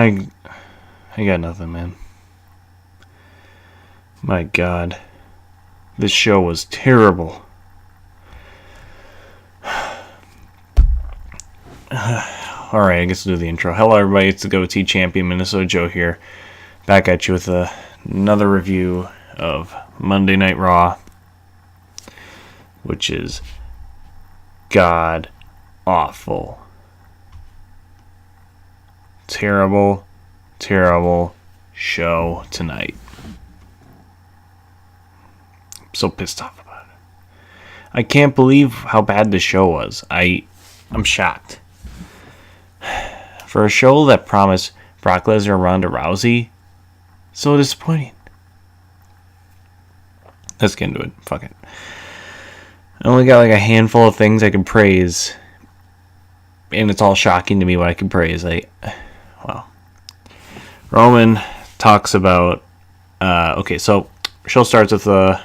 I got nothing, man. My God. This show was terrible. Alright, I guess we'll do the intro. Hello, everybody. It's the Goatee Champion, Minnesota Joe here. Back at you with another review of Monday Night Raw, which is god awful. Terrible show tonight. I'm so pissed off about it. I can't believe how bad the show was. I'm shocked. For a show that promised Brock Lesnar and Ronda Rousey, so disappointing. Let's get into it. Fuck it. I only got like a handful of things I can praise, and it's all shocking to me what I can praise. Roman talks about. Okay, so show starts with I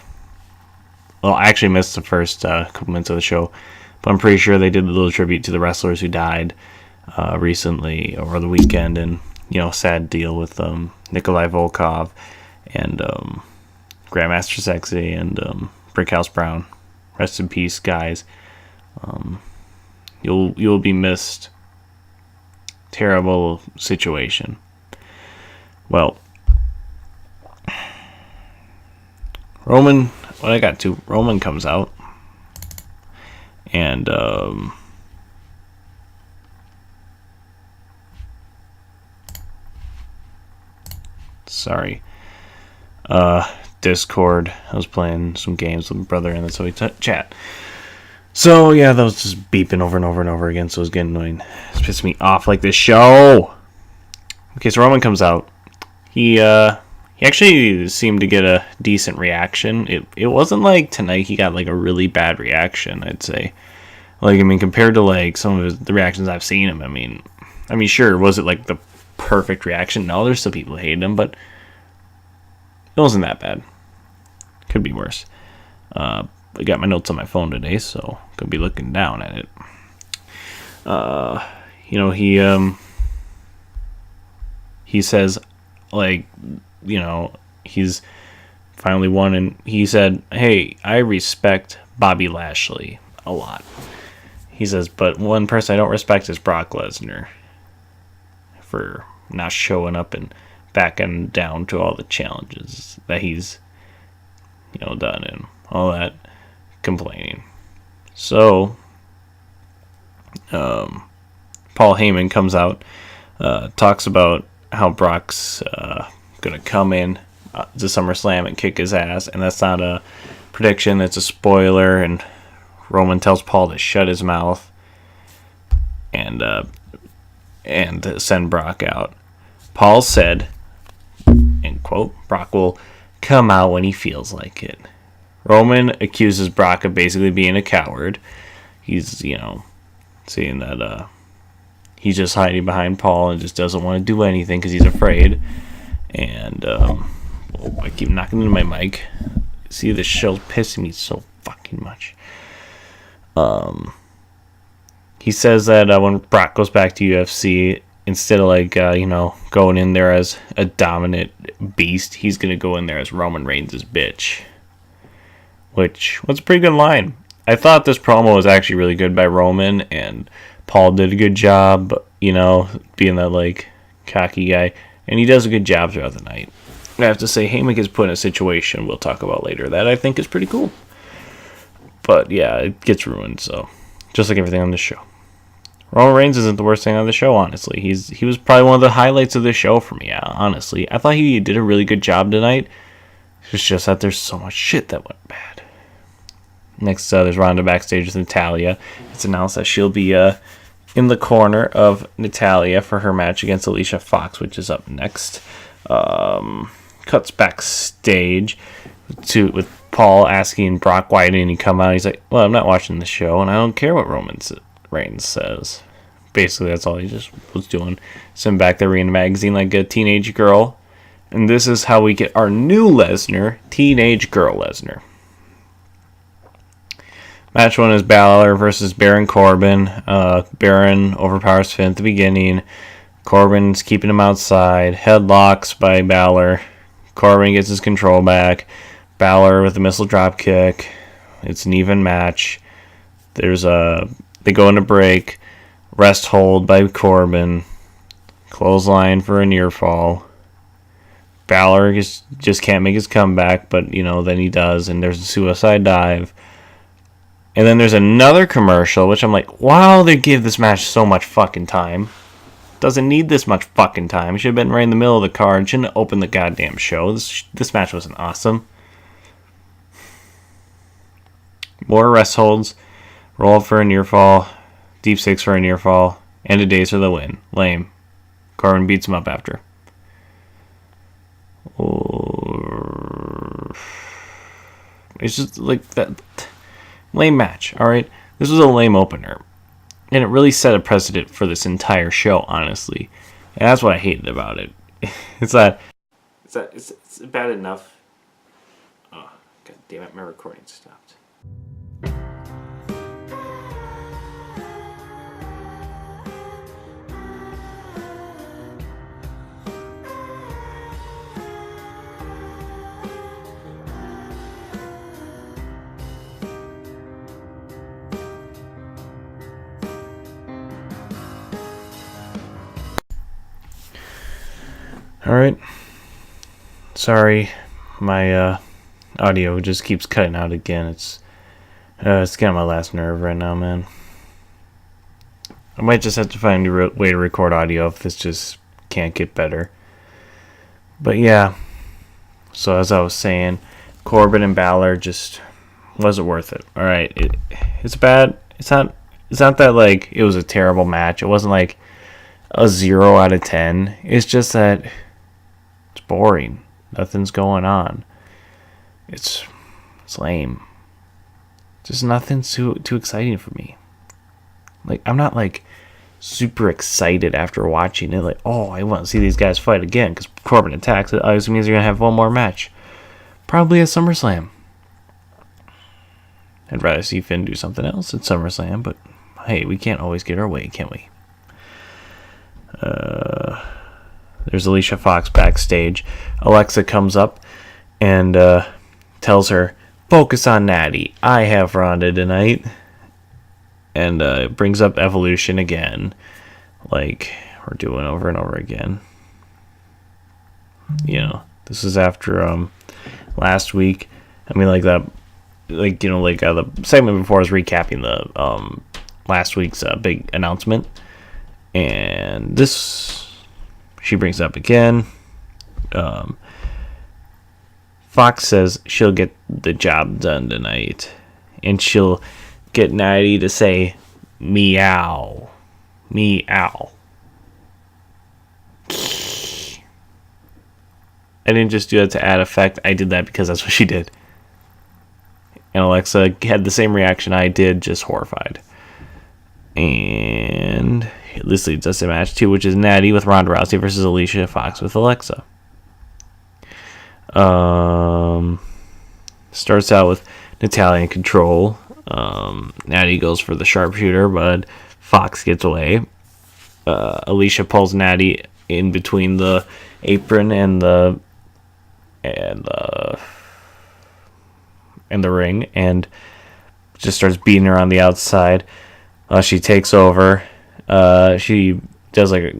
actually missed the first couple minutes of the show, but I'm pretty sure they did a little tribute to the wrestlers who died recently over the weekend, and sad deal with Nikolai Volkov and Grandmaster Sexy and Brickhouse Brown. Rest in peace, guys. You'll be missed. Terrible situation. Well, Roman comes out and Discord. I was playing some games with my brother and that's how we chat. So yeah, that was just beeping over and over and over again, so it was getting annoying. It's pissing me off like this show. Okay, so Roman comes out. He actually seemed to get a decent reaction. It wasn't like tonight he got like a really bad reaction, I'd say. Compared to like some of the reactions I've seen him, I mean sure, was it like the perfect reaction? No, there's still people who hated him, but it wasn't that bad. Could be worse. I got my notes on my phone today, so could be looking down at it. He says, he's finally won, and he said, "Hey, I respect Bobby Lashley a lot." He says, "But one person I don't respect is Brock Lesnar for not showing up and backing down to all the challenges that he's done and all that complaining." So Paul Heyman comes out, talks about how Brock's gonna come in to SummerSlam and kick his ass, and that's not a prediction, it's a spoiler. And Roman tells Paul to shut his mouth and send Brock out. Paul said, end quote, "Brock will come out when he feels like it." Roman accuses Brock of basically being a coward. He's, saying that he's just hiding behind Paul and just doesn't want to do anything because he's afraid. And I keep knocking into my mic. See, this show's pissing me so fucking much. He says that when Brock goes back to UFC, instead of going in there as a dominant beast, he's gonna go in there as Roman Reigns' bitch, which was a pretty good line. I thought this promo was actually really good by Roman, and Paul did a good job, being that cocky guy, and he does a good job throughout the night. I have to say, Heyman gets put in a situation we'll talk about later that I think is pretty cool, but yeah, it gets ruined. So just like everything on this show. Roman Reigns isn't the worst thing on the show, honestly. He was probably one of the highlights of the show for me, honestly. I thought he did a really good job tonight. It's just that there's so much shit that went bad. Next, there's Ronda backstage with Natalya. It's announced that she'll be in the corner of Natalya for her match against Alicia Fox, which is up next. Cuts backstage with Paul asking Brock why didn't he come out. He's like, "Well, I'm not watching the show, and I don't care what Reigns says." Basically, that's all he just was doing. Sitting back there reading a magazine like a teenage girl. And this is how we get our new Lesnar, teenage girl Lesnar. Match 1 is Balor versus Baron Corbin. Baron overpowers Finn at the beginning. Corbin's keeping him outside. Headlocks by Balor. Corbin gets his control back. Balor with a missile drop kick. It's an even match. They go into break. Rest hold by Corbin. Clothesline for a near fall. Balor just can't make his comeback, but then he does, and there's a suicide dive. And then there's another commercial, which I'm like, wow, they gave this match so much fucking time. Doesn't need this much fucking time. It should have been right in the middle of the card. Shouldn't have opened the goddamn show. This match wasn't awesome. More rest holds. Roll up for a near fall. Deep six for a near fall. End of days for the win. Lame. Corbin beats him up after. It's just like that lame match, alright? This was a lame opener. And it really set a precedent for this entire show, honestly. And that's what I hated about it. It's bad enough. Oh, god damn it, my recording stopped. Alright. Sorry, my audio just keeps cutting out again. It's getting on my last nerve right now, man. I might just have to find a way to record audio if this just can't get better. But yeah, so as I was saying, Corbin and Balor just wasn't worth it. Alright, it's bad. It's not that like it was a terrible match. It wasn't like a 0 out of 10. It's just that it's boring. Nothing's going on. It's lame. Just nothing too exciting for me. Like, I'm not like super excited after watching it. Like, oh, I want to see these guys fight again because Corbin attacks. It obviously means they're gonna have one more match, probably at SummerSlam. I'd rather see Finn do something else at SummerSlam, but hey, we can't always get our way, can we? There's Alicia Fox backstage. Alexa comes up and tells her, focus on Natty. I have Ronda tonight. And brings up Evolution again. Like we're doing over and over again. This is after last week. I mean, like that, the segment before was recapping the last week's big announcement. And this she brings up again. Fox says she'll get the job done tonight. And she'll get Natty to say, meow. Meow. I didn't just do that to add effect. I did that because that's what she did. And Alexa had the same reaction I did, just horrified. And this leads us to match 2, which is Natty with Ronda Rousey versus Alicia Fox with Alexa. Starts out with Natalya in control. Natty goes for the sharpshooter, but Fox gets away. Alicia pulls Natty in between the apron and the ring, and just starts beating her on the outside. She takes over. She does like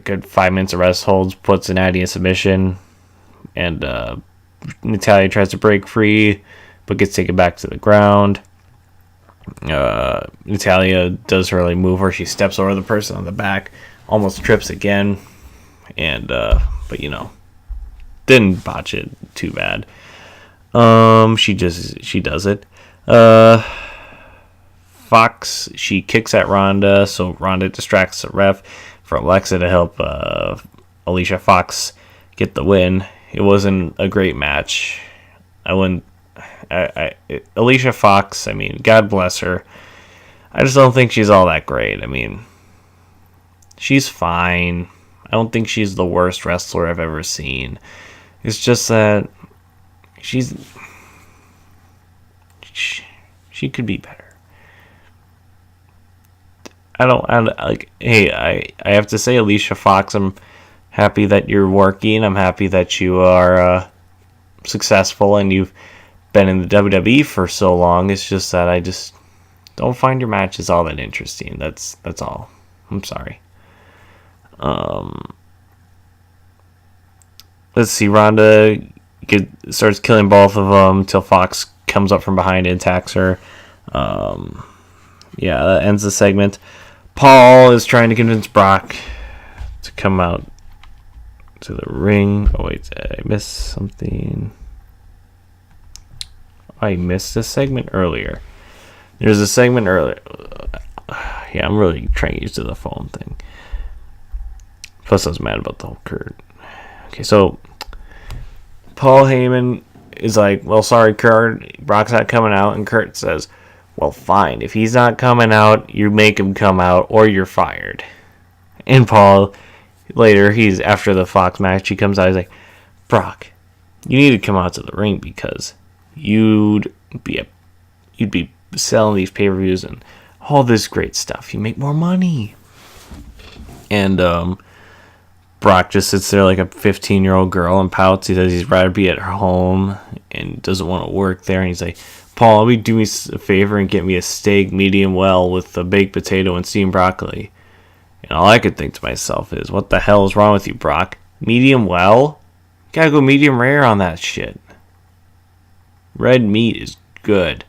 good 5 minutes of rest holds, puts Natty in submission, and Natalya tries to break free, but gets taken back to the ground. Natalya does her move where she steps over the person on the back, almost trips again, and but didn't botch it too bad. She does it. Fox, she kicks at Ronda, so Ronda distracts the ref for Alexa to help Alicia Fox get the win. It wasn't a great match. Alicia Fox, I mean, God bless her. I just don't think she's all that great. I mean, she's fine. I don't think she's the worst wrestler I've ever seen. It's just that she could be better. like, hey, I have to say, Alicia Fox, I'm happy that you're working. I'm happy that you are successful and you've been in the WWE for so long. It's just that I just don't find your matches all that interesting. That's all. I'm sorry. Let's see. Ronda starts killing both of them until Fox comes up from behind and attacks her. Yeah, that ends the segment. Paul is trying to convince Brock to come out to the ring. Oh, wait, I missed something. I missed a segment earlier. There's a segment earlier. Yeah, I'm really trying to get used to the phone thing. Plus, I was mad about the whole Kurt. Okay, so Paul Heyman is like, well, sorry, Kurt. Brock's not coming out. And Kurt says, well, fine. If he's not coming out, you make him come out or you're fired. And Paul, later, after the Fox match, he comes out. He's like, Brock, you need to come out to the ring because you'd be selling these pay-per-views and all this great stuff. You make more money. And Brock just sits there like a 15-year-old girl and pouts. He says he'd rather be at home and doesn't want to work there. And he's like, Paul, will you do me a favor and get me a steak medium well with a baked potato and steamed broccoli? And all I could think to myself is, what the hell is wrong with you, Brock? Medium well? You gotta go medium rare on that shit. Red meat is good.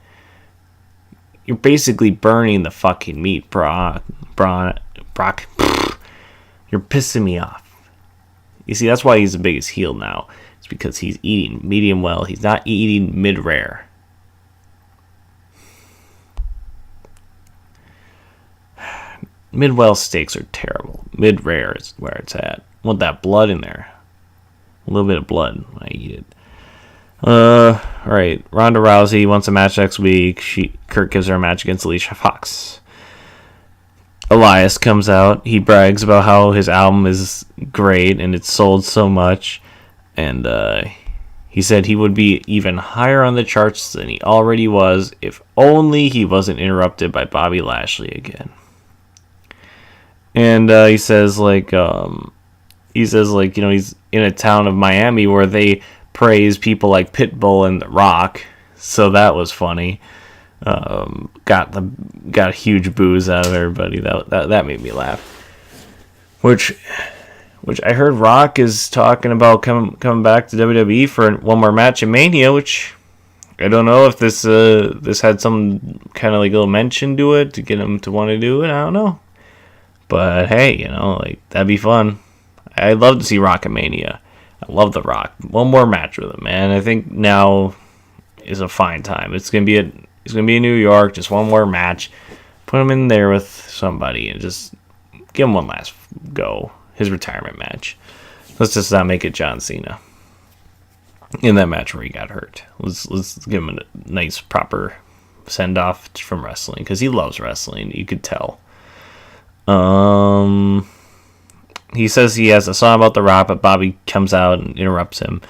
You're basically burning the fucking meat, Brock. You're pissing me off. You see, that's why he's the biggest heel now. It's because he's eating medium well. He's not eating mid-rare. Mid-well steaks are terrible. Mid-rare is where it's at. I want that blood in there. A little bit of blood when I eat it. Alright. Ronda Rousey wants a match next week. Kurt gives her a match against Alicia Fox. Elias comes out. He brags about how his album is great and it's sold so much. And he said he would be even higher on the charts than he already was if only he wasn't interrupted by Bobby Lashley again. And he says like he's in a town of Miami where they praise people like Pitbull and The Rock, so that was funny. Got a huge booze out of everybody. That made me laugh. Which I heard Rock is talking about coming back to WWE for one more match in Mania, which I don't know if this had some kind of like little mention to it to get him to want to do it. I don't know. But hey, like that'd be fun. I'd love to see Rock at Mania. I love The Rock. One more match with him, man. I think now is a fine time. It's gonna be in New York. Just one more match. Put him in there with somebody and just give him one last go. His retirement match. Let's just not make it John Cena in that match where he got hurt. Let's give him a nice proper send off from wrestling because he loves wrestling. You could tell. He says he has a song about The Rock, but Bobby comes out and interrupts him.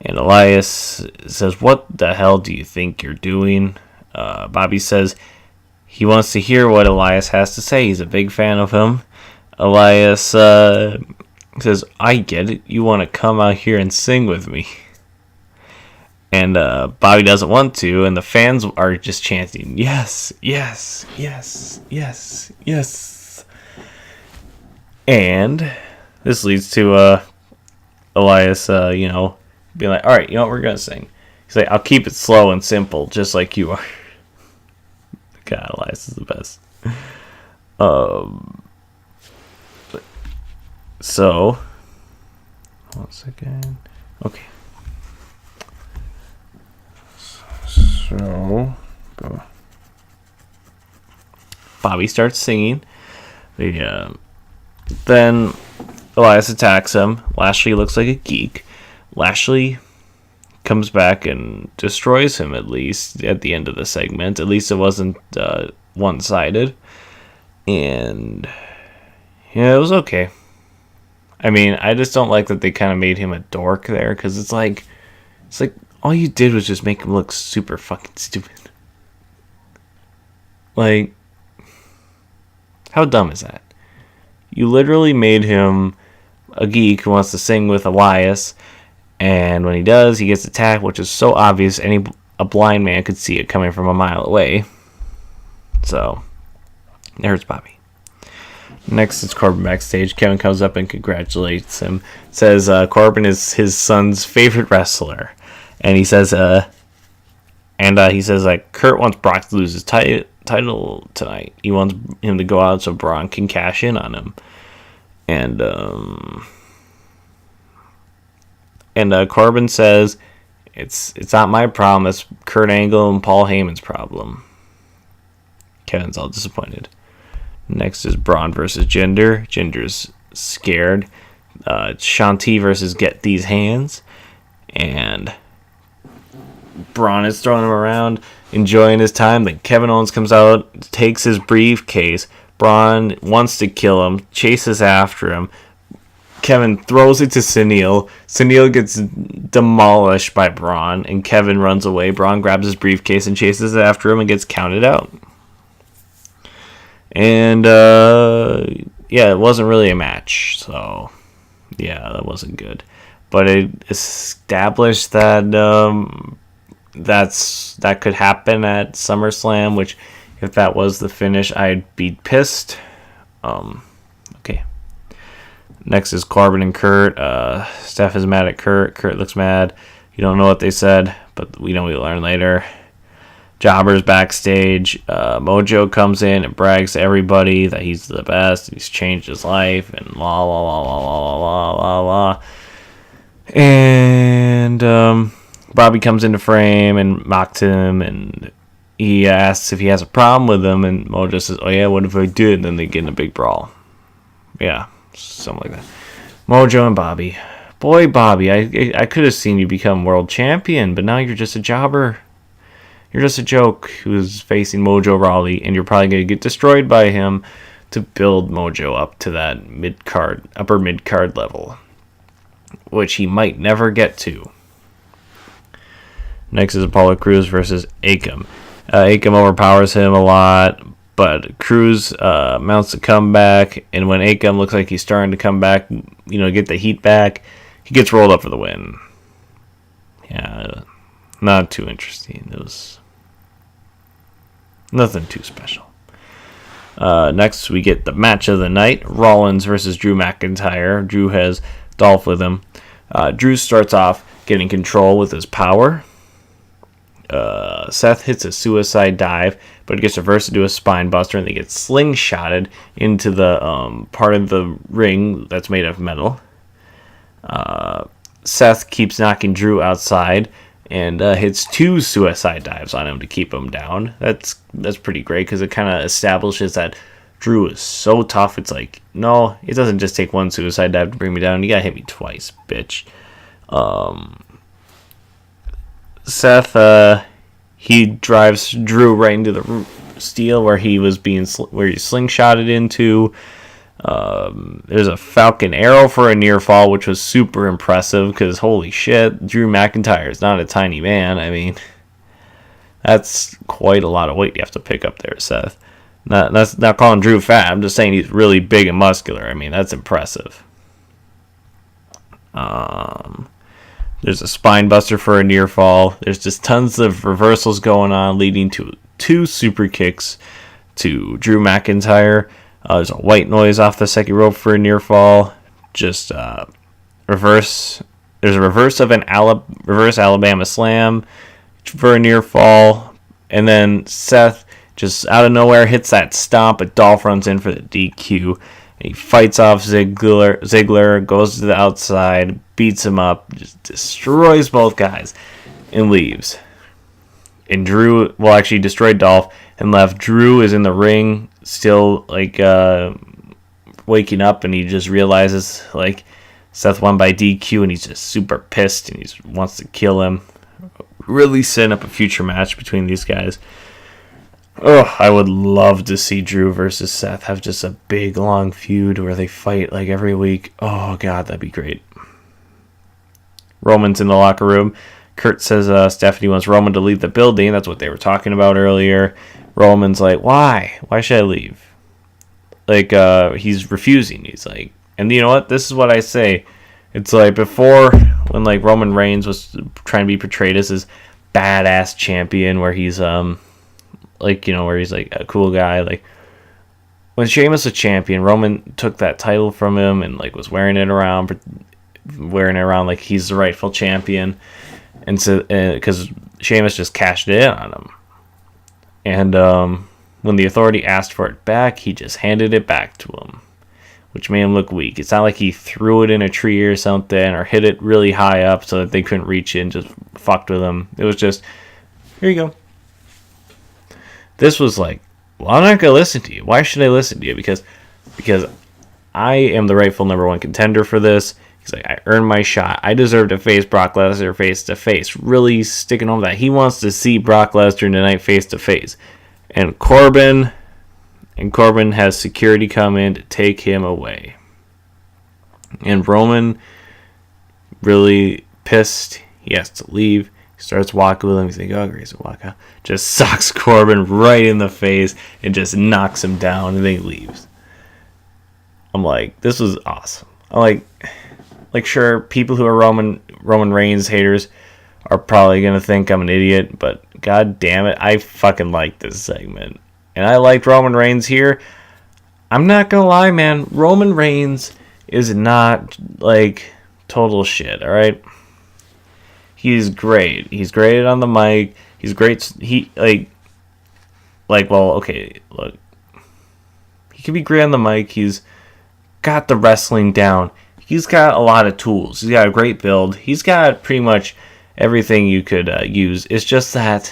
And Elias says, "What the hell do you think you're doing?" Bobby says he wants to hear what Elias has to say. He's a big fan of him. Elias says, "I get it. You want to come out here and sing with me." And Bobby doesn't want to, and the fans are just chanting, "Yes, yes, yes, yes, yes." And this leads to Elias, being like, "All right, you know what, we're going to sing." He's like, "I'll keep it slow and simple, just like you are." God, Elias is the best. So, one second. Okay. So, Bobby starts singing. Then Elias attacks him. Lashley looks like a geek. Lashley comes back and destroys him, at least at the end of the segment. At least it wasn't one-sided. And yeah, it was okay. I mean, I just don't like that they kind of made him a dork there, because it's like all you did was just make him look super fucking stupid. Like, How dumb is that? You literally made him a geek who wants to sing with Elias, and when he does, he gets attacked, which is so obvious a blind man could see it coming from a mile away. So, it hurts Bobby. Next is Corbin backstage. Kevin comes up and congratulates him. Says Corbin is his son's favorite wrestler, and he says, Kurt wants Brock to lose his title tonight. He wants him to go out so Braun can cash in on him. And Corbin says, it's not my problem. It's Kurt Angle and Paul Heyman's problem. Kevin's all disappointed. Next is Braun versus Jinder. Jinder's scared. It's Shanti versus Get These Hands. And Braun is throwing him around, enjoying his time. Then Kevin Owens comes out, takes his briefcase. Braun wants to kill him, chases after him. Kevin throws it to Sunil. Sunil gets demolished by Braun, and Kevin runs away. Braun grabs his briefcase and chases after him and gets counted out. And, it wasn't really a match. So, yeah, that wasn't good. But it established that that could happen at SummerSlam, which, if that was the finish, I'd be pissed. Okay. Next is Corbin and Kurt. Steph is mad at Kurt. Kurt looks mad. You don't know what they said, but we know we'll learn later. Jobber's backstage. Mojo comes in and brags to everybody that he's the best. He's changed his life and la la la la la la la la. And Bobby comes into frame and mocked him, and he asks if he has a problem with him, and Mojo says, "Oh yeah, what if I did?" And then they get in a big brawl. Yeah, something like that. Mojo and Bobby. Boy, Bobby, I could have seen you become world champion, but now you're just a jobber. You're just a joke who's facing Mojo Rawley, and you're probably going to get destroyed by him to build Mojo up to that upper mid-card level, which he might never get to. Next is Apollo Crews versus Akam. Akam overpowers him a lot, but Crews mounts a comeback, and when Akam looks like he's starting to come back, get the heat back, he gets rolled up for the win. Yeah, not too interesting. It was nothing too special. Next, we get the match of the night, Rollins versus Drew McIntyre. Drew has Dolph with him. Drew starts off getting control with his power. Seth hits a suicide dive, but it gets reversed into a spine buster, and they get slingshotted into the part of the ring that's made of metal. Seth keeps knocking Drew outside and hits 2 suicide dives on him to keep him down. That's pretty great, because it kind of establishes that Drew is so tough. It's like, no, it doesn't just take 1 suicide dive to bring me down. You gotta hit me twice, bitch. Seth, he drives Drew right into the steel where he was where he slingshotted into. There's a Falcon Arrow for a near fall, which was super impressive, because holy shit, Drew McIntyre is not a tiny man. I mean, that's quite a lot of weight you have to pick up there, Seth. That's not calling Drew fat. I'm just saying he's really big and muscular. I mean, that's impressive. There's a spine buster for a near fall. There's just tons of reversals going on, leading to 2 super kicks to Drew McIntyre. There's a white noise off the second rope for a near fall. Just reverse. There's a reverse of an reverse Alabama slam for a near fall. And then Seth, just out of nowhere, hits that stomp, but Dolph runs in for the DQ. He fights off Ziggler, goes to the outside, beats him up, just destroys both guys, and leaves. And Drew, actually destroyed Dolph and left. Drew is in the ring, still waking up, and he just realizes Seth won by DQ, and he's just super pissed, and he wants to kill him. Really setting up a future match between these guys. Oh, I would love to see Drew versus Seth have just a big, long feud where they fight every week. Oh, God, that'd be great. Roman's in the locker room. Kurt says Stephanie wants Roman to leave the building. That's what they were talking about earlier. Roman's like, why? Why should I leave? he's refusing. He's like, and you know what? This is what I say. It's like before when like Roman Reigns was trying to be portrayed as this badass champion, where he's where he's like a cool guy. Like when Sheamus was champion, Roman took that title from him and like was wearing it around like he's the rightful champion, and so because Sheamus just cashed it in on him, and when the Authority asked for it back, he just handed it back to him, which made him look weak. It's not like he threw it in a tree or something or hit it really high up so that they couldn't reach it and just fucked with him. It was just, here you go. This was like, well, I'm not going to listen to you. Why should I listen to you? Because I am the rightful number one contender for this. He's like, I earned my shot. I deserve to face Brock Lesnar face to face. Really sticking on that. He wants to see Brock Lesnar tonight face to face. And Corbin has security come in to take him away. And Roman, really pissed, he has to leave. He starts walking with him. He's like, oh, Grayson, walk out. Just socks Corbin right in the face and just knocks him down, and then he leaves. I'm like, this was awesome. I'm like sure, people who are Roman Reigns haters are probably going to think I'm an idiot, but god damn it, I fucking like this segment. And I liked Roman Reigns here. I'm not going to lie, man. Roman Reigns is not, like, total shit, alright? He's great. He's great on the mic. He's great. Okay, look. He can be great on the mic. He's got the wrestling down. He's got a lot of tools. He's got a great build. He's got pretty much everything you could use. It's just that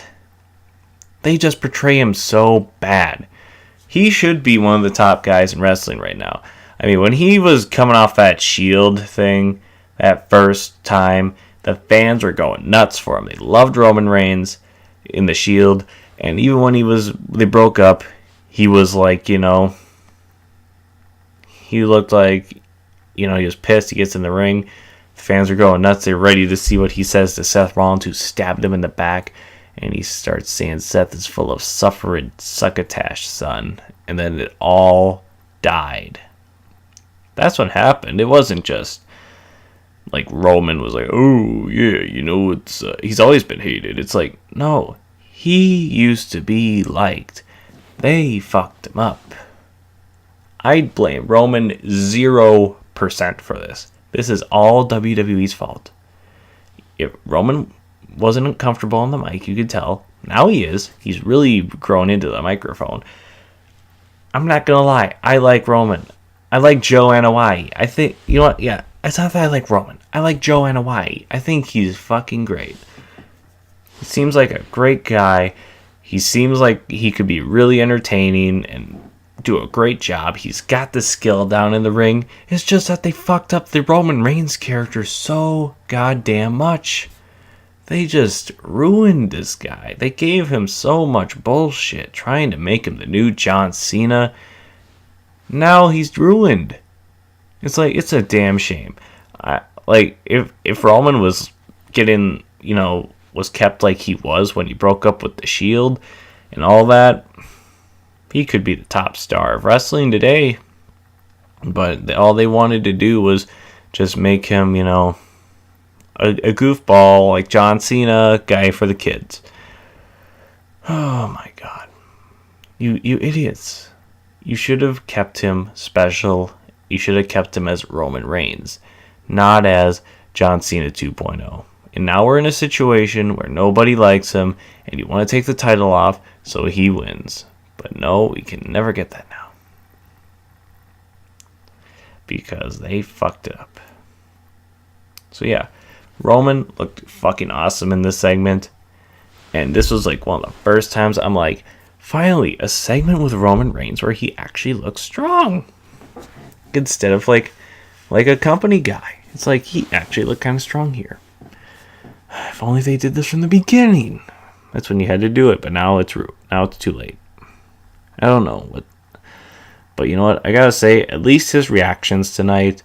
they just portray him so bad. He should be one of the top guys in wrestling right now. I mean, when he was coming off that Shield thing, that first time, the fans were going nuts for him. They loved Roman Reigns in the Shield. And even when they broke up, he was like, he looked like, he was pissed. He gets in the ring. The fans are going nuts. They're ready to see what he says to Seth Rollins, who stabbed him in the back. And he starts saying Seth is full of suffering succotash, son. And then it all died. That's what happened. It wasn't just like Roman was like, oh, yeah, it's he's always been hated. It's like, no, he used to be liked. They fucked him up. I'd blame Roman 0% for this. This is all WWE's fault. If Roman wasn't comfortable on the mic, you could tell. Now he is. He's really grown into the microphone. I'm not going to lie. I like Roman. I like Joe Anoa'i. I think, you know what? Yeah, it's not that I like Roman. I like Joe Anoa'i. I think he's fucking great. He seems like a great guy. He seems like he could be really entertaining and do a great job. He's got the skill down in the ring. It's just that they fucked up the Roman Reigns character so goddamn much. They just ruined this guy. They gave him so much bullshit trying to make him the new John Cena. Now he's ruined. It's like, it's a damn shame. If Roman was getting, was kept like he was when he broke up with the Shield and all that, he could be the top star of wrestling today. But all they wanted to do was just make him, a goofball like John Cena, guy for the kids. Oh my god. You idiots. You should have kept him special. You should have kept him as Roman Reigns, not as John Cena 2.0. And now we're in a situation where nobody likes him, and you want to take the title off so he wins. But no, we can never get that now. Because they fucked it up. So yeah, Roman looked fucking awesome in this segment. And this was like one of the first times I'm like, finally, a segment with Roman Reigns where he actually looks strong. Instead of like a company guy. It's like he actually looked kind of strong here. If only they did this from the beginning. That's when you had to do it, but now it's too late. I don't know what, but you know what? I gotta say, at least his reactions tonight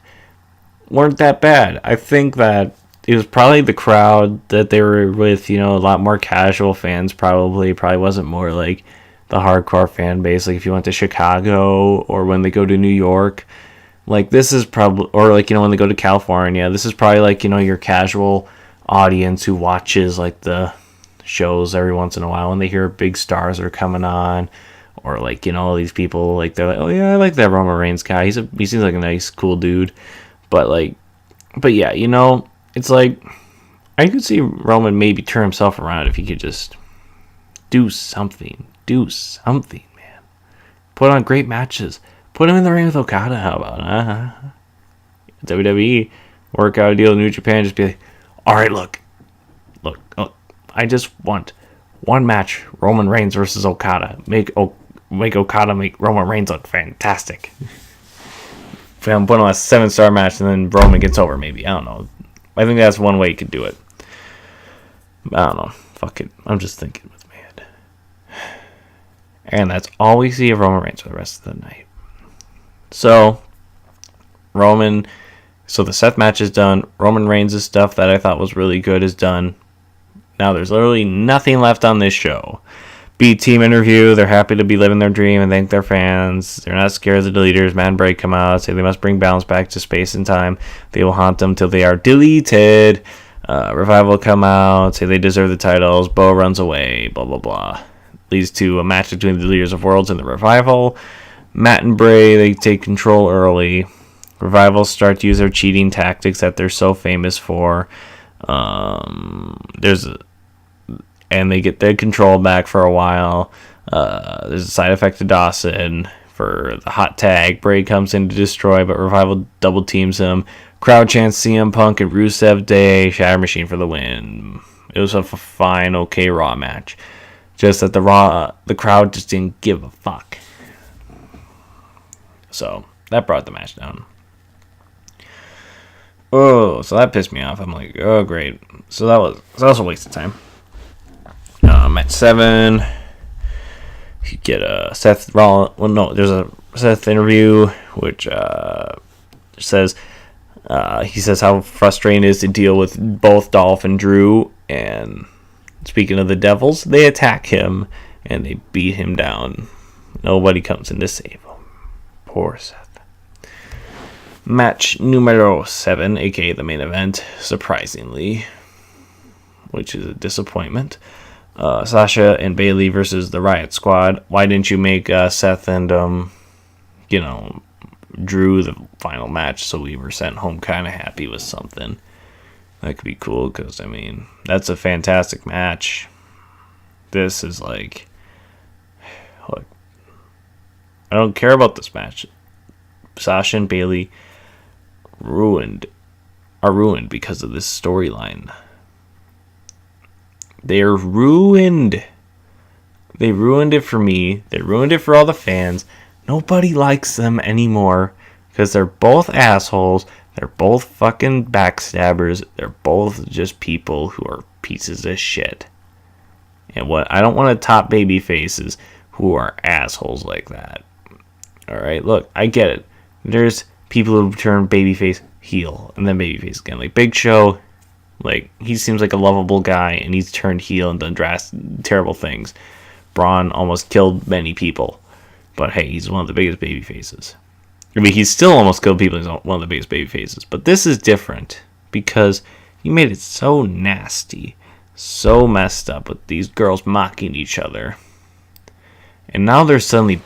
weren't that bad. I think that it was probably the crowd that they were with, a lot more casual fans probably wasn't more like the hardcore fan base. Like if you went to Chicago or when they go to New York, like this is probably, or like, when they go to California, this is probably like, your casual audience who watches like the shows every once in a while when they hear big stars are coming on, or like, these people, like they're like, oh yeah, I like that Roman Reigns guy. He seems like a nice, cool dude. But yeah, it's like, I could see Roman maybe turn himself around if he could just do something. Do something, man. Put on great matches. Put him in the ring with Okada. How about WWE work out a deal with New Japan. Just be like, all right, look. I just want one match: Roman Reigns versus Okada. Make Okada make Roman Reigns look fantastic. Put on a 7-star match, and then Roman gets over. Maybe, I don't know. I think that's one way you could do it. I don't know. Fuck it. I'm just thinking with my head. And that's all we see of Roman Reigns for the rest of the night. So, the Seth match is done. Roman Reigns' stuff that I thought was really good is done. Now there's literally nothing left on this show. B Team interview. They're happy to be living their dream and thank their fans. They're not scared of the deleters. Man Break come out, say they must bring balance back to space and time. They will haunt them till they are deleted. Revival come out, say they deserve the titles. Bo runs away. Blah blah blah. Leads to a match between the leaders of Worlds and the Revival. Matt and Bray, they take control early. Revival start to use their cheating tactics that they're so famous for. And they get their control back for a while. There's a side effect to Dawson for the hot tag. Bray comes in to destroy, but Revival double teams him. Crowd chants CM Punk and Rusev Day. Shatter Machine for the win. It was a fine, okay Raw match. Just that the crowd just didn't give a fuck. So that brought the match down. Oh, so that pissed me off. I'm like, oh great. So that was a waste of time. Match 7. You get a Seth Rollins. Well, no, there's a Seth interview which says he says how frustrating it is to deal with both Dolph and Drew. And speaking of the Devils, they attack him and they beat him down. Nobody comes in to save him. Poor Seth. Match numero 7, aka the main event, surprisingly, which is a disappointment. Sasha and Bayley versus the Riot Squad. Why didn't you make Seth and Drew the final match so we were sent home kind of happy with something? That could be cool because, that's a fantastic match. This is like, look, I don't care about this match. Sasha and Bayley are ruined because of this storyline. They're ruined. They ruined it for me. They ruined it for all the fans. Nobody likes them anymore because they're both assholes. They're both fucking backstabbers. They're both just people who are pieces of shit. And I don't want to top baby faces who are assholes like that. Alright, look, I get it. There's people who turn babyface heel and then babyface again. Like Big Show, like he seems like a lovable guy and he's turned heel and done terrible things. Braun almost killed many people, but hey, he's one of the biggest baby faces. He's still almost killed people. He's one of the biggest baby faces. But this is different because he made it so nasty, so messed up with these girls mocking each other. And now they're suddenly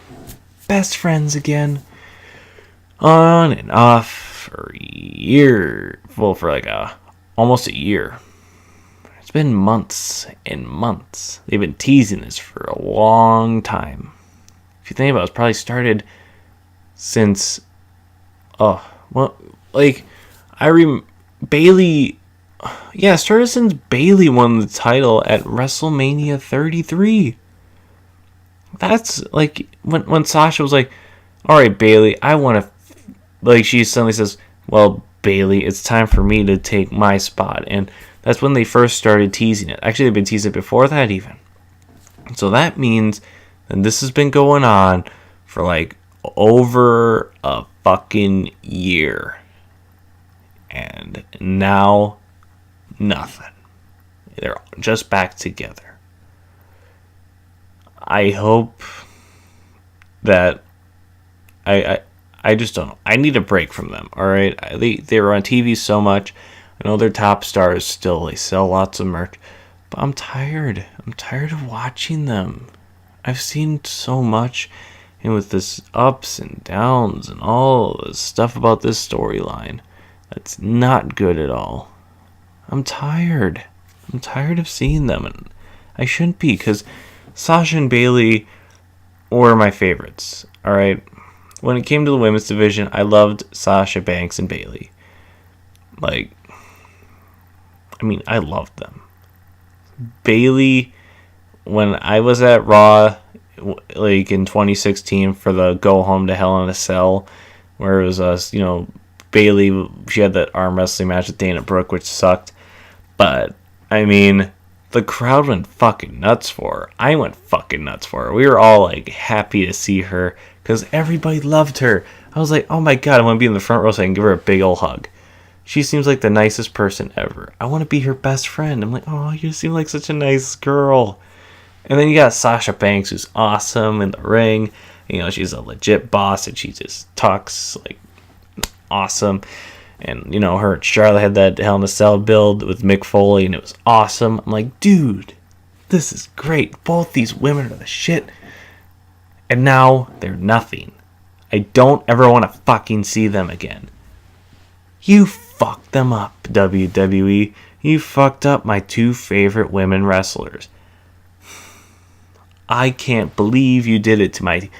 best friends again. On and off for a year. Well, for like almost a year. It's been months and months. They've been teasing this for a long time. If you think about it, it's probably started since Bayley, started since Bayley won the title at WrestleMania 33. That's like when Sasha was like, all right, Bayley, I want to, she suddenly says, well, Bayley, it's time for me to take my spot. And that's when they first started teasing it. Actually, they've been teasing it before that even. So that means that this has been going on for like over a fucking year. And now, nothing. They're just back together. I hope that I just don't know. I need a break from them. All right, they were on TV so much. I know they're top stars still. They sell lots of merch, but I'm tired. I'm tired of watching them. I've seen so much, and with this ups and downs and all this stuff about this storyline, that's not good at all. I'm tired. I'm tired of seeing them, and I shouldn't be, because Sasha and Bayley were my favorites. All right. When it came to the women's division, I loved Sasha Banks and Bayley. I loved them. Bayley, when I was at Raw, in 2016 for the Go Home to Hell in a Cell, where it was us, Bayley, she had that arm wrestling match with Dana Brooke, which sucked. But, the crowd went fucking nuts for her. I went fucking nuts for her. We were all, happy to see her, because everybody loved her. I was like, oh my god, I want to be in the front row so I can give her a big ol' hug. She seems like the nicest person ever. I want to be her best friend. I'm like, oh, you seem like such a nice girl. And then you got Sasha Banks, who's awesome in the ring. She's a legit boss, and she just talks, awesome. And, her and Charlotte had that Hell in a Cell build with Mick Foley, and it was awesome. I'm like, dude, this is great. Both these women are the shit. And now they're nothing. I don't ever want to fucking see them again. You fucked them up, WWE. You fucked up my two favorite women wrestlers. I can't believe you did it to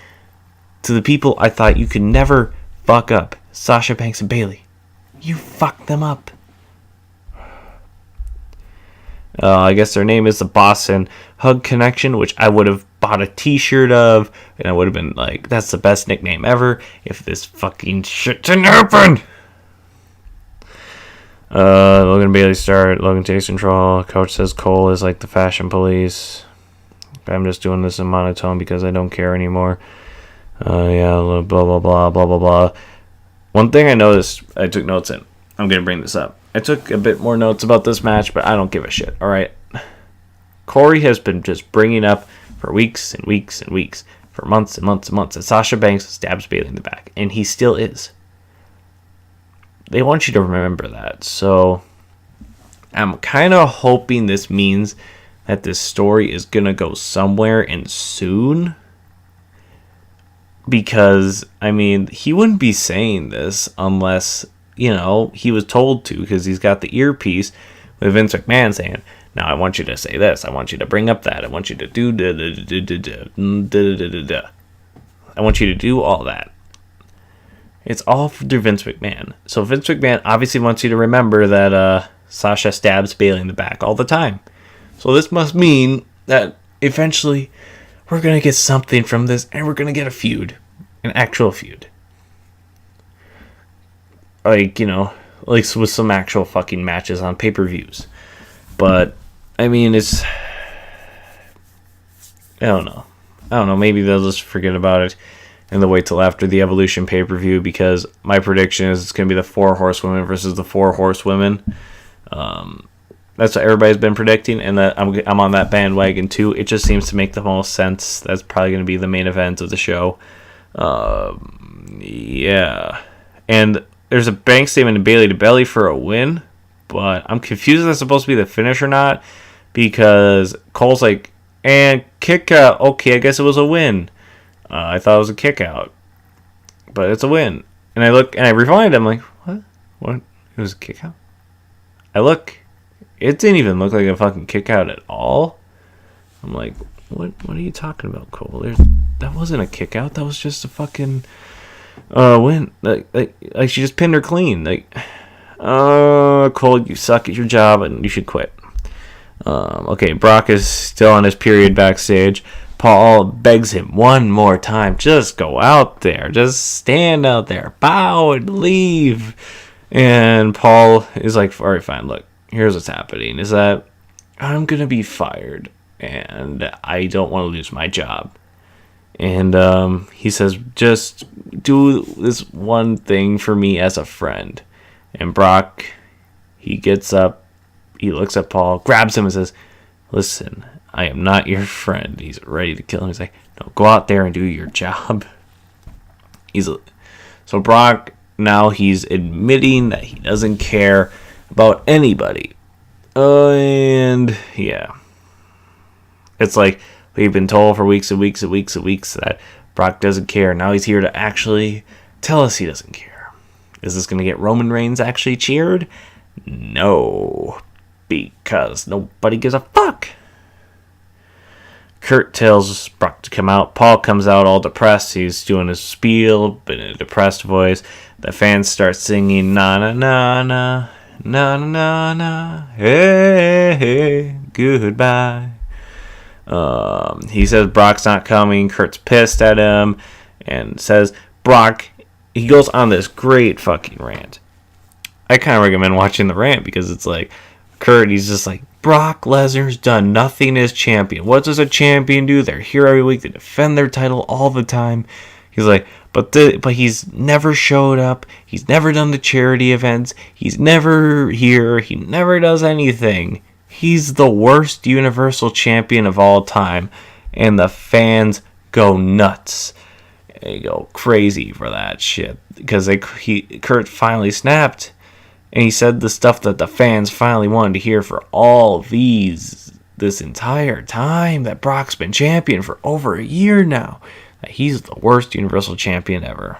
the people I thought you could never fuck up. Sasha Banks and Bayley. You fucked them up. I guess their name is the Boston Hug Connection, which I would have bought a t-shirt of, and I would have been like, that's the best nickname ever if this fucking shit didn't happen. Logan and Bayley start. Logan takes control. Coach says Cole is like the fashion police. I'm just doing this in monotone because I don't care anymore. Blah, blah, blah, blah, blah, blah. One thing I noticed, I took notes in. I'm going to bring this up. I took a bit more notes about this match, but I don't give a shit, alright? Corey has been just bringing up for weeks and weeks and weeks, for months and months and months, that Sasha Banks stabs Bayley in the back, and he still is. They want you to remember that, so I'm kind of hoping this means that this story is going to go somewhere and soon. Because, he wouldn't be saying this unless, he was told to, because he's got the earpiece with Vince McMahon saying, now I want you to say this, I want you to bring up that, I want you to do I want you to do all that. It's all through Vince McMahon. So Vince McMahon obviously wants you to remember that Sasha stabs Bayley in the back all the time. So this must mean that eventually we're going to get something from this, and we're going to get a feud. An actual feud. With some actual fucking matches on pay-per-views. But, it's... I don't know. Maybe they'll just forget about it and they'll wait till after the Evolution pay-per-view, because my prediction is it's going to be the 4 Horsewomen versus the 4 Horsewomen. That's what everybody's been predicting, and that I'm on that bandwagon too. It just seems to make the most sense. That's probably going to be the main event of the show. Yeah. And there's a Banks statement to Bayley to Belly for a win, but I'm confused if that's supposed to be the finish or not, because Cole's like, and kick out. Okay, I guess it was a win. I thought it was a kick out, but it's a win. And I look and I rewind. I'm like, what? It was a kick out? I look. It didn't even look like a fucking kick out at all. I'm like, what are you talking about, Cole? That wasn't a kick out. That was just a fucking win. Like she just pinned her clean. Cole, you suck at your job and you should quit. Okay, Brock is still on his period backstage. Paul begs him one more time, just go out there. Just stand out there. Bow and leave. And Paul is like, all right, fine, look. Here's what's happening, is that I'm going to be fired, and I don't want to lose my job. And he says, just do this one thing for me as a friend. And Brock, he gets up, he looks at Paul, grabs him and says, listen, I am not your friend. He's ready to kill him. He's like, no, go out there and do your job. So Brock, now he's admitting that he doesn't care about anybody. And yeah. It's like we've been told for weeks and weeks and weeks and weeks that Brock doesn't care. Now he's here to actually tell us he doesn't care. Is this going to get Roman Reigns actually cheered? No. Because nobody gives a fuck. Kurt tells Brock to come out. Paul comes out all depressed. He's doing his spiel, but in a depressed voice. The fans start singing, na na na na, na na na na, hey, hey, goodbye. He says Brock's not coming. Kurt's pissed at him and says, Brock, he goes on this great fucking rant. I kind of recommend watching the rant because it's like, Kurt, he's just like, Brock Lesnar's done nothing as champion. What does a champion do? They're here every week. They defend their title all the time. He's like, but he's never showed up. He's never done the charity events. He's never here. He never does anything. He's the worst Universal Champion of all time. And the fans go nuts. They go crazy for that shit. Because Kurt finally snapped. And he said the stuff that the fans finally wanted to hear for this entire time that Brock's been champion for over a year now. That he's the worst Universal Champion ever.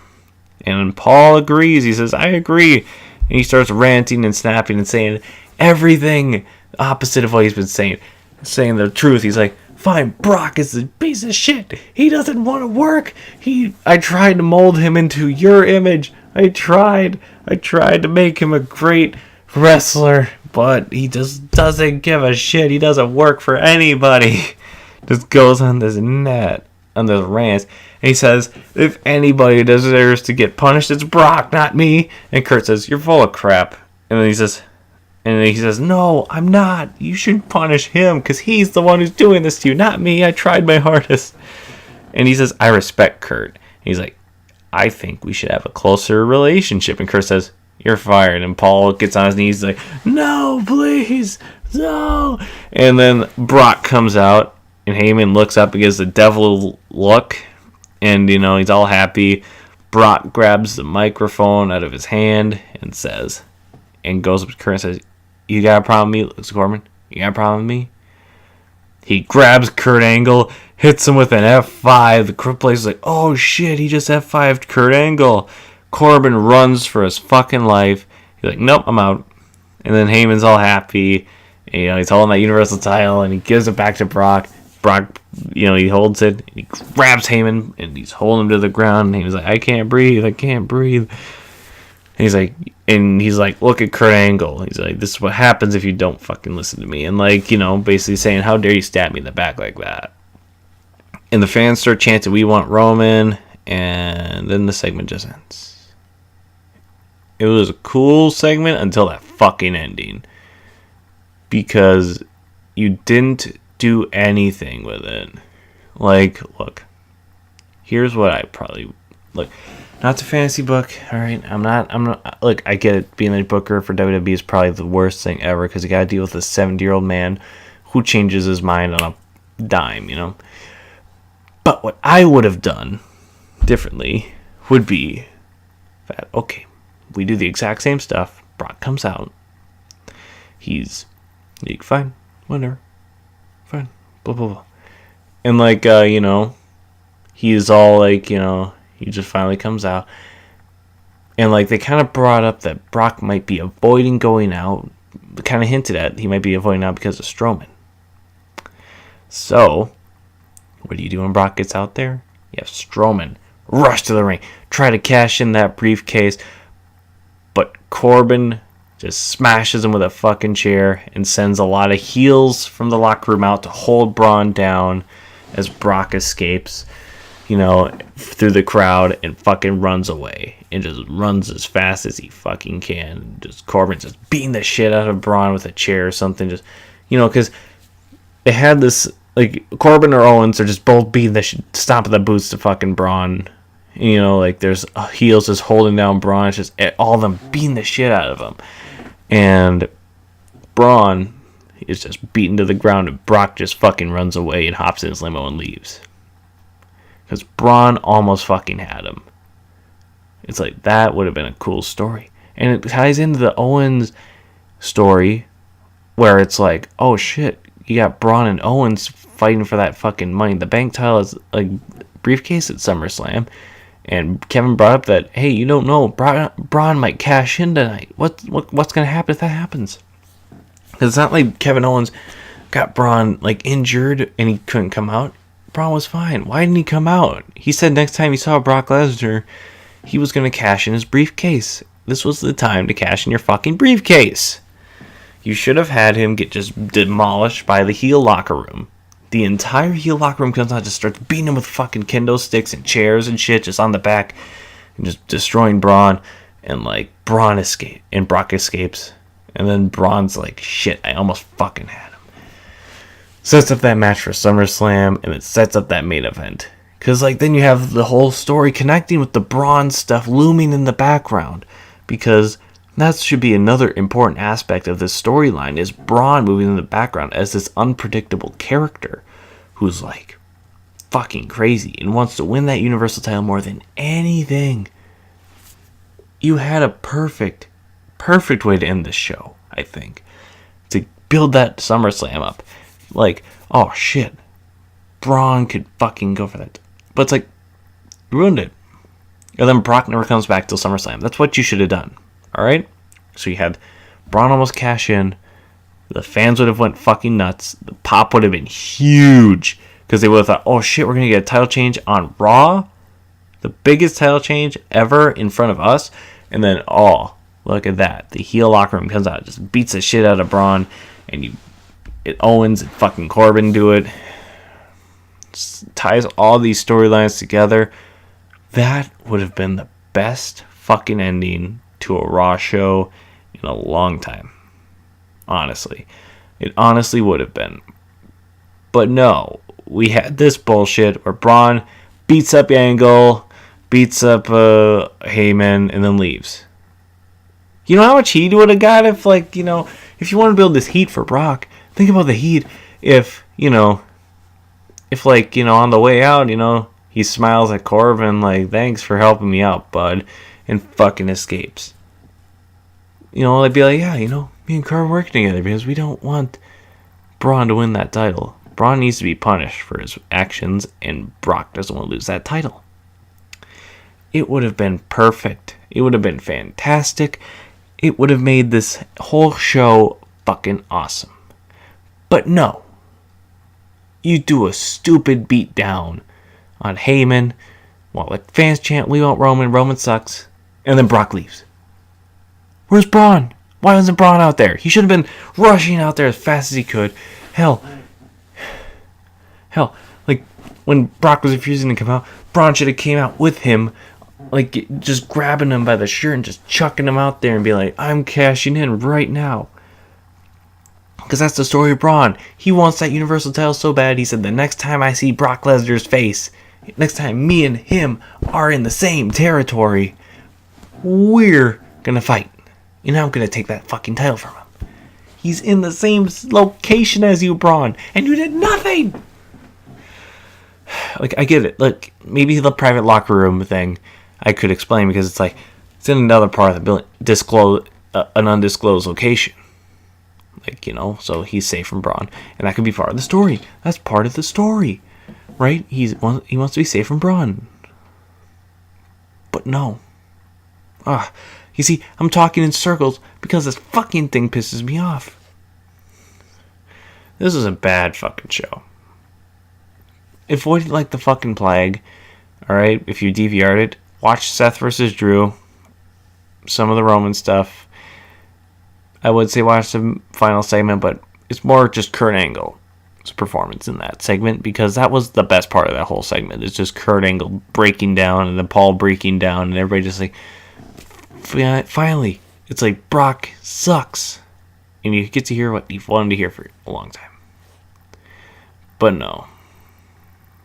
And Paul agrees. He says, I agree. And he starts ranting and snapping and saying everything opposite of what he's been saying. Saying the truth. He's like, fine, Brock is a piece of shit. He doesn't want to work. I tried to mold him into your image. I tried to make him a great wrestler, but he just doesn't give a shit. He doesn't work for anybody. Just goes on this rant, and he says, if anybody deserves to get punished, it's Brock, not me. And Kurt says, you're full of crap. And then he says, no, I'm not. You should punish him because he's the one who's doing this to you, not me. I tried my hardest. And he says, I respect Kurt. And he's like, I think we should have a closer relationship. And Kurt says, you're fired. And Paul gets on his knees like, no, please, no. And then Brock comes out, and Heyman looks up and gives the devil look. And, he's all happy. Brock grabs the microphone out of his hand and goes up to Kurt and says, you got a problem with me, Luke Corbin? You got a problem with me? He grabs Kurt Angle, hits him with an F5. The place is like, oh shit, he just F5'd Kurt Angle. Corbin runs for his fucking life. He's like, nope, I'm out. And then Heyman's all happy. And, he's holding that Universal title, and he gives it back to Brock. Brock, he holds it. And he grabs Heyman, and he's holding him to the ground. And he's like, I can't breathe. And he's like, look at Kurt Angle. He's like, this is what happens if you don't fucking listen to me. And basically saying, how dare you stab me in the back like that? And the fans start chanting, we want Roman. And then the segment just ends. It was a cool segment until that fucking ending. Because you didn't do anything with it. Look. Here's what I probably... Not the fantasy book, alright? I'm not, look, I get it. Being a booker for WWE is probably the worst thing ever because you gotta deal with a 70-year-old man who changes his mind on a dime, But what I would have done differently would be that, okay, we do the exact same stuff. Brock comes out. He's like, fine, whatever. Fine, blah, blah, blah. And, he's all he just finally comes out. And, they kind of brought up that Brock might be avoiding going out. Kind of hinted at he might be avoiding out because of Strowman. So, what do you do when Brock gets out there? You have Strowman rush to the ring. Try to cash in that briefcase. But Corbin just smashes him with a fucking chair and sends a lot of heels from the locker room out to hold Braun down as Brock escapes. Through the crowd and fucking runs away and just runs as fast as he fucking can. Just Corbin just beating the shit out of Braun with a chair or something. Just, because they had this, Corbin or Owens are just both beating the stomping the boots to fucking Braun. There's heels just holding down Braun. It's just all of them beating the shit out of him. And Braun, is just beaten to the ground, and Brock just fucking runs away and hops in his limo and leaves. Because Braun almost fucking had him. It's like, that would have been a cool story. And it ties into the Owens story, where it's like, oh shit, you got Braun and Owens fighting for that fucking Money in the Bank title as like briefcase at SummerSlam. And Kevin brought up that, hey, you don't know, Braun might cash in tonight. What's going to happen if that happens? Because it's not like Kevin Owens got Braun like injured and he couldn't come out. Braun was fine. Why didn't he come out? He said next time he saw Brock Lesnar, he was going to cash in his briefcase. This was the time to cash in your fucking briefcase. You should have had him get just demolished by the heel locker room. The entire heel locker room comes out, just starts beating him with fucking kendo sticks and chairs and shit just on the back, and just destroying Braun. And like Braun escapes and Brock escapes, and then Braun's like, shit, I almost fucking had him. Sets up that match for SummerSlam, and it sets up that main event. Because like then you have the whole story connecting with the Braun stuff looming in the background, because that should be another important aspect of this storyline, is Braun moving in the background as this unpredictable character who's like fucking crazy and wants to win that Universal title more than anything. You had a perfect way to end this show, I think. To build that SummerSlam up. Like, oh shit, Braun could fucking go for that. But it's like, you ruined it. And then Brock never comes back till SummerSlam. That's what you should have done. Alright? So you had Braun almost cash in. The fans would have went fucking nuts. The pop would have been huge. Because they would have thought, oh shit, we're going to get a title change on Raw? The biggest title change ever in front of us? And then, oh, look at that. The heel locker room comes out, just beats the shit out of Braun. And Owens and fucking Corbin do it. Just ties all these storylines together. That would have been the best fucking ending to a Raw show in a long time. Honestly. It honestly would have been. But no, we had this bullshit where Braun beats up Angle, beats up Heyman, and then leaves. You know how much heat would have got if, like, you know, if you want to build this heat for Brock, think about the heat if, you know, if, like, you know, on the way out, you know, he smiles at Corbin, like, thanks for helping me out, bud, and fucking escapes. You know, they'd be like, yeah, you know, me and Corbin working together because we don't want Braun to win that title. Braun needs to be punished for his actions, and Brock doesn't want to lose that title. It would have been perfect. It would have been fantastic. It would have made this whole show fucking awesome. But no. You do a stupid beatdown on Heyman while the fans chant, we want Roman, Roman sucks, and then Brock leaves. Where's Braun? Why wasn't Braun out there? He should have been rushing out there as fast as he could. Hell, like when Brock was refusing to come out, Braun should have came out with him, like just grabbing him by the shirt and just chucking him out there and be like, I'm cashing in right now. Because that's the story of Braun. He wants that Universal title so bad, he said, the next time I see Brock Lesnar's face, next time me and him are in the same territory, we're going to fight. And I'm going to take that fucking title from him. He's in the same location as you, Braun, and you did nothing! Like, I get it. Like, maybe the private locker room thing I could explain, because it's like, it's in another part of the building, an undisclosed location. Like, you know, so he's safe from Braun. And that could be part of the story. That's part of the story. Right? He wants to be safe from Braun. But no. You see, I'm talking in circles because this fucking thing pisses me off. This is a bad fucking show. Avoid it like the fucking plague. Alright? If you DVR'd it, watch Seth versus Drew. Some of the Roman stuff. I would say watch the final segment, but it's more just Kurt Angle's performance in that segment, because that was the best part of that whole segment. It's just Kurt Angle breaking down and then Paul breaking down and everybody just like, finally, it's like Brock sucks. And you get to hear what you've wanted to hear for a long time. But no,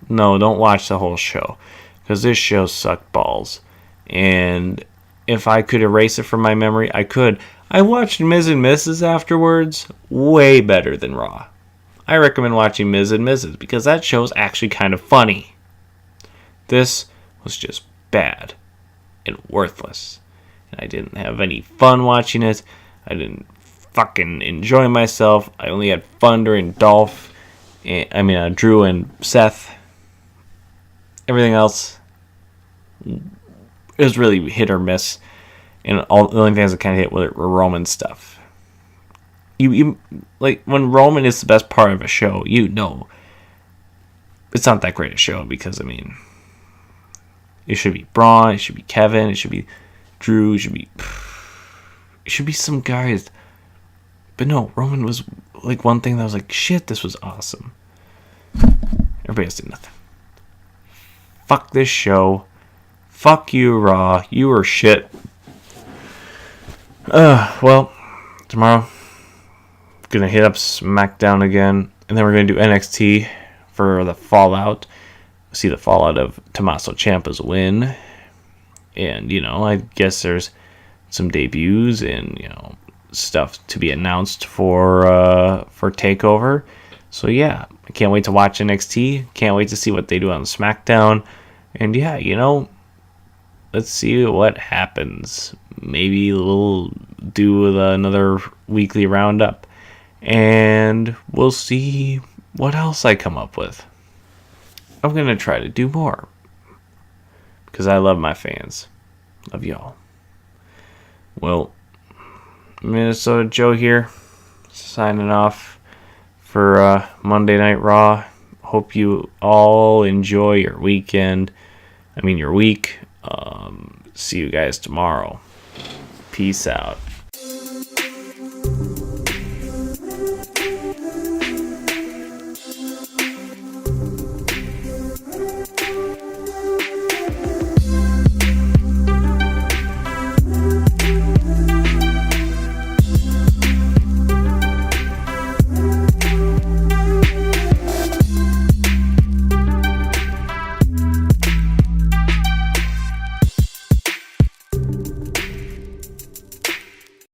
don't watch the whole show, because this show sucked balls. And if I could erase it from my memory, I could. I watched Ms. and Mrs. afterwards. Way better than Raw. I recommend watching Ms. and Mrs. because that show is actually kind of funny. This was just bad and worthless. And I didn't have any fun watching it. I didn't fucking enjoy myself. I only had fun during Drew and Seth. Everything else was really hit or miss. And the only things that kind of hit were Roman stuff. You like when Roman is the best part of a show, you know it's not that great a show because it should be Braun, it should be Kevin, it should be Drew, it should be some guys. But no, Roman was like one thing that was like, shit, this was awesome. Everybody else did nothing. Fuck this show. Fuck you, Raw. You were shit. Well, tomorrow, gonna hit up SmackDown again, and then we're gonna do NXT for the fallout. See the fallout of Tommaso Ciampa's win, and I guess there's some debuts and stuff to be announced for Takeover. So yeah, I can't wait to watch NXT. Can't wait to see what they do on SmackDown, and yeah, let's see what happens. Maybe we'll do another weekly roundup, and we'll see what else I come up with. I'm going to try to do more because I love my fans. Love y'all. Well, Minnesota Joe here, signing off for Monday Night Raw. Hope you all enjoy your weekend. Your week. See you guys tomorrow. Peace out.